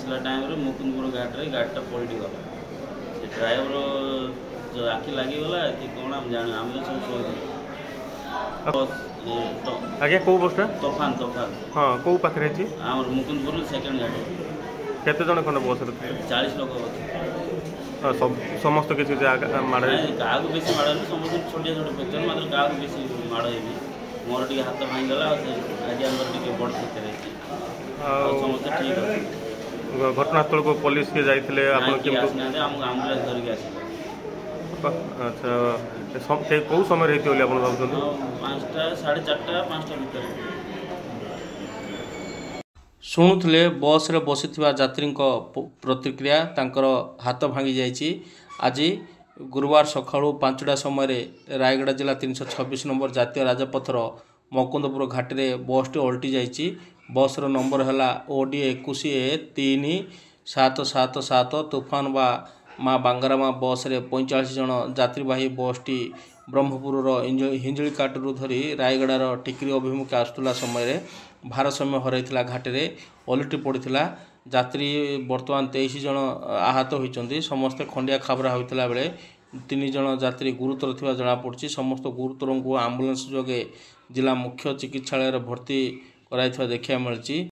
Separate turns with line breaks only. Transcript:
आसला टाइम रे मुकुंदपुर घाट रे गाड़ीटा पलटि गला से ड्राइवर जो आखि लागिगला कि कौन आम जान आम तो सब
आगे कौ बसटा
तोफान तोफान
हाँ कौ पाखे
आम मुकुंदपुर सेकेंड घाट
केते जन खंड बस
40 लोग
समस्त किसी माड़
क्या बेसी माड़ समस्त छोटिया छोटे फ्रेक्चर मात्र क्या बेसी माड़ मोर टे हाथ भांगीगला आज टे बड़ फ्रेक्चर समस्त ठीक अच्छे
घटनास्थल को पुलिस के जाइए
आम्बुलांस धरिक आस
अच्छा कौ समय भावुँ
5टा 4:30 5टा भितर
शुणुले बस रे बसी यात्री प्रतिक्रिया तांकर हाथ भांगी जाइए। आज गुरुवार सकाळु 5टा समय रायगड़ा जिला 326 नंबर जातीय राजपथर मुकुंदपुर घाटी बस टी ओल्टी जाइए। बस रो नंबर है OD 21A3777 तूफान बा माँ बांगारामा बस रे 45 जन यात्रीवाही बस टी ब्रह्मपुर हिंजलिकाटू धरी रायगड़ार टिकरी अभिमुखे आसुला समय भारसाम्य हरइला घाटी ओलटी पड़ा यात्री बर्तमान 23 जन आहत होती समस्ते खंडिया खाबरा होता बेले 3 जन यात्री गुरुतर थिबा जଣା पड़छि। समस्त गुरुतर को आम्बुलांस जोगे जिला मुख्य चिकित्सालय भर्ती कराइथिबा देखिया मिलछि।